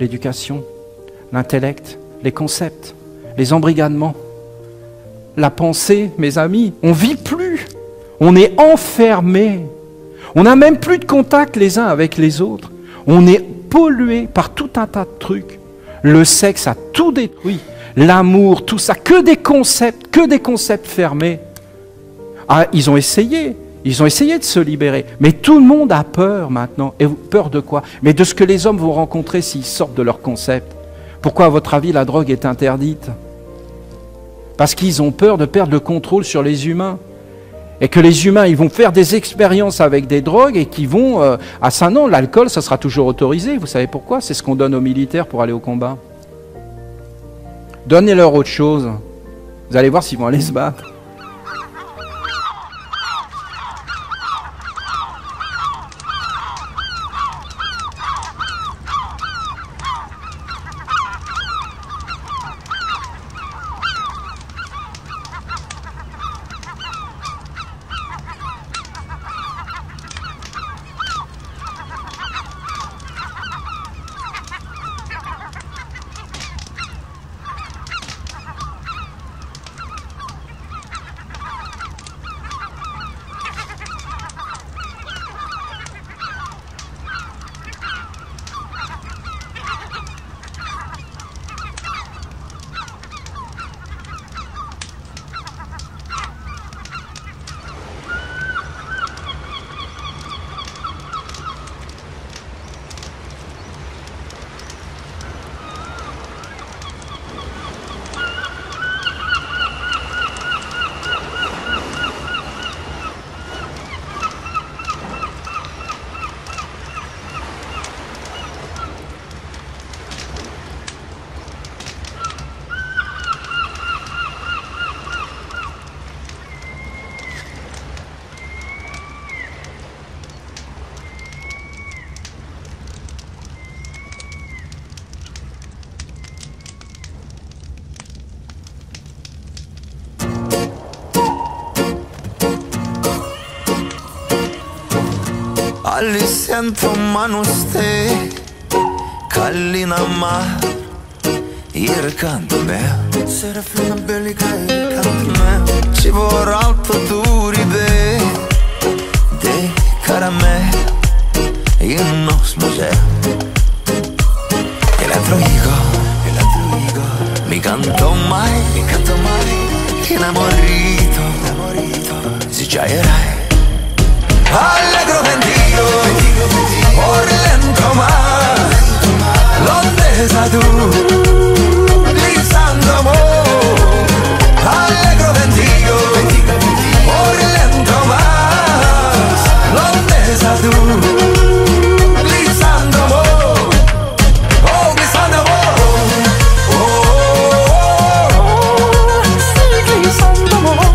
l'éducation, l'intellect, les concepts, les embrigadements, la pensée, mes amis. On ne vit plus, on est enfermé. On n'a même plus de contact les uns avec les autres. On est pollué par tout un tas de trucs. Le sexe a tout détruit, l'amour, tout ça, que des concepts fermés. Ah, ils ont essayé de se libérer, mais tout le monde a peur maintenant. Et peur de quoi? Mais de ce que les hommes vont rencontrer s'ils sortent de leurs concepts. Pourquoi, à votre avis, la drogue est interdite? Parce qu'ils ont peur de perdre le contrôle sur les humains. Et que les humains, ils vont faire des expériences avec des drogues et qu'ils vont... à Saint-Nom, l'alcool, ça sera toujours autorisé. Vous savez pourquoi? C'est ce qu'on donne aux militaires pour aller au combat. Donnez-leur autre chose. Vous allez voir s'ils vont aller se battre. Ali sento manos te Kallina ma Irkant me Serafina bellica irkant me Ci vorrà alto duribe De caramel In nos museo Eletro higo Mi canto mai Enamorito Si già erai Allegro ventido, por lento más, l'ondesa tu, lisando amor. Allegro ventido, por lento más, l'ondesa tu, lisando amor. Oh, lisando amor. Oh, oh, oh, sigue lisando amor.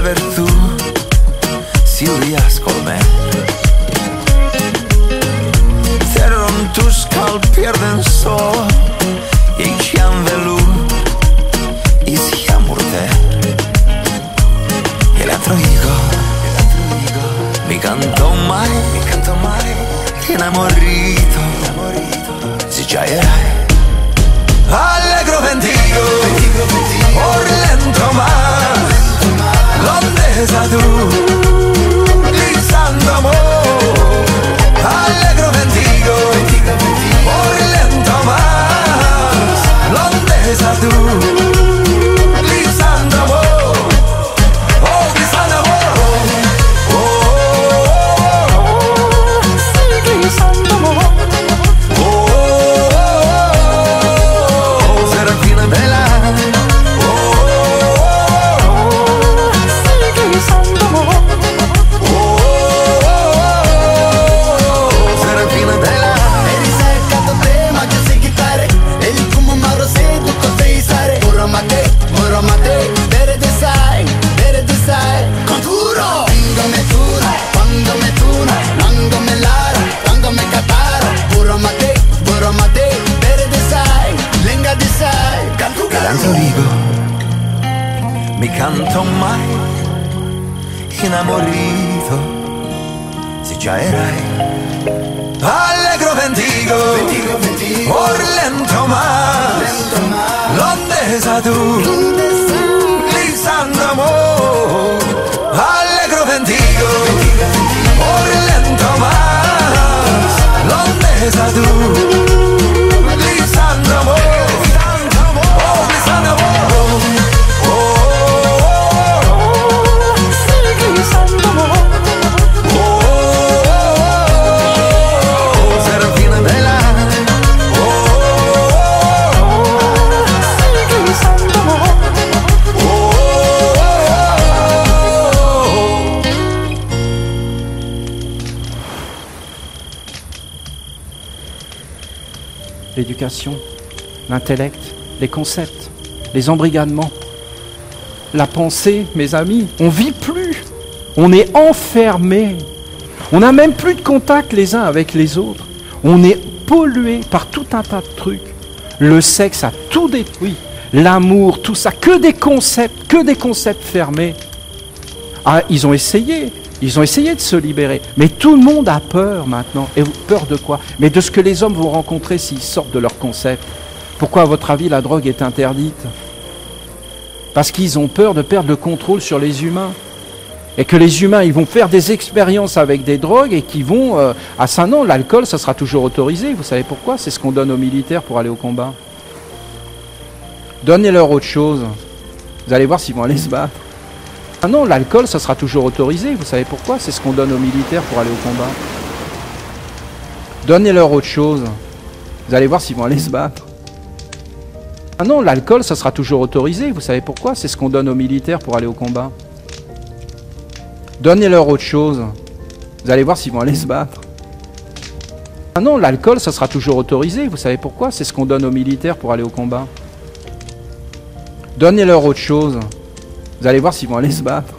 Vertu Silvias con me Cerron tus cal pierden so E chiam velu Is chiamurte Eletro higo Mi canto mai Enamorito Si già erai Allegro ventido Por lento más L'ondesa tu, lisando amor. Allegro ventigo, por lento más. L'ondesa tu, lisando amor. Oh, lisando amor. Oh, oh, oh, sigue lisando amor. Oh, oh, oh, Serafina bella. Oh, oh, oh, lisando amor. inamorito, si già erai allegro ventigo, por lento más, ¿dónde estás tú? Glisando amor, allegro ventigo, por lento más, ¿dónde estás tú? Glisando amor, oh, glisando amor, oh, oh, oh, sigue glisando amor. L'éducation, l'intellect, les concepts, les embrigadements, la pensée, mes amis, on vit plus, on est enfermé, on n'a même plus de contact les uns avec les autres, on est pollué par tout un tas de trucs, le sexe a tout détruit, l'amour, tout ça, que des concepts fermés. Ah, ils ont essayé de se libérer, mais tout le monde a peur maintenant. Et peur de quoi? Mais de ce que les hommes vont rencontrer s'ils sortent de leur concept. Pourquoi, à votre avis, la drogue est interdite? Parce qu'ils ont peur de perdre le contrôle sur les humains. Et que les humains, ils vont faire des expériences avec des drogues et qu'ils vont... Ah ça non, l'alcool, ça sera toujours autorisé. Vous savez pourquoi? C'est ce qu'on donne aux militaires pour aller au combat. Donnez-leur autre chose. Vous allez voir s'ils vont aller se battre. Ah non, l'alcool, ça sera toujours autorisé. Vous savez pourquoi? C'est ce qu'on donne aux militaires pour aller au combat. Donnez-leur autre chose. Vous allez voir s'ils vont aller se battre. Ah non, l'alcool, ça sera toujours autorisé. Vous savez pourquoi? C'est ce qu'on donne aux militaires pour aller au combat. Donnez-leur autre chose. Vous allez voir s'ils vont aller se battre. Ah non, l'alcool, ça sera toujours autorisé. Vous savez pourquoi? C'est ce qu'on donne aux militaires pour aller au combat. Donnez-leur autre chose. Vous allez voir s'ils vont aller se battre.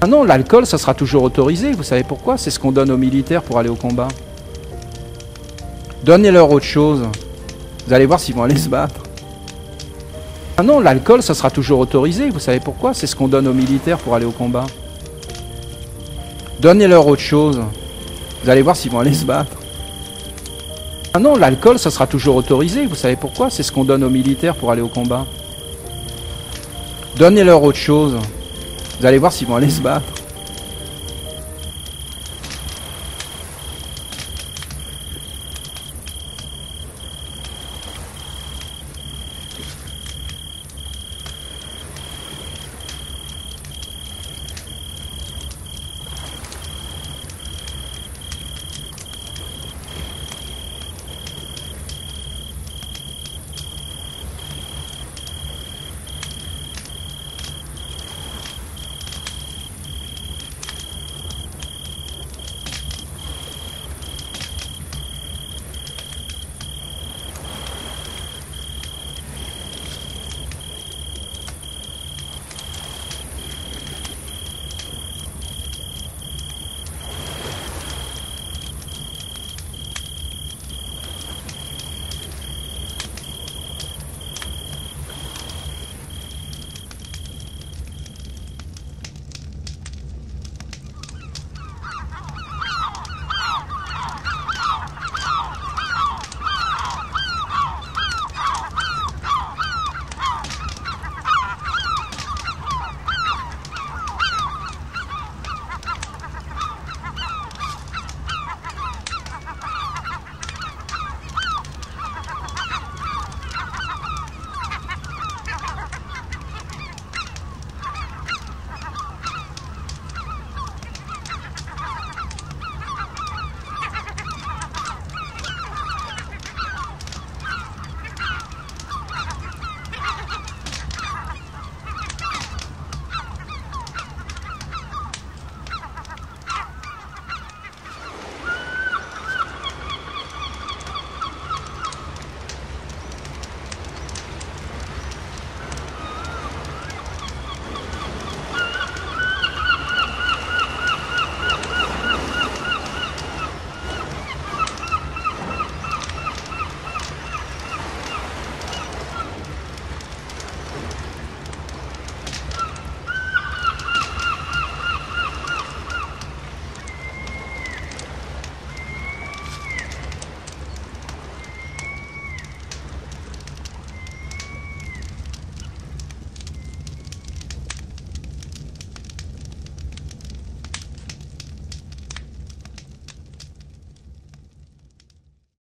Ah non, l'alcool, ça sera toujours autorisé. Vous savez pourquoi? C'est ce qu'on donne aux militaires pour aller au combat. Donnez-leur autre chose. Vous allez voir s'ils vont aller se battre. Ah non, l'alcool, ça sera toujours autorisé. Vous savez pourquoi? C'est ce qu'on donne aux militaires pour aller au combat. Donnez-leur autre chose. Vous allez voir s'ils vont aller se battre. Ah non, l'alcool, ça sera toujours autorisé. Vous savez pourquoi? C'est ce qu'on donne aux militaires pour aller au combat. Donnez-leur autre chose. Vous allez voir s'ils vont aller se battre.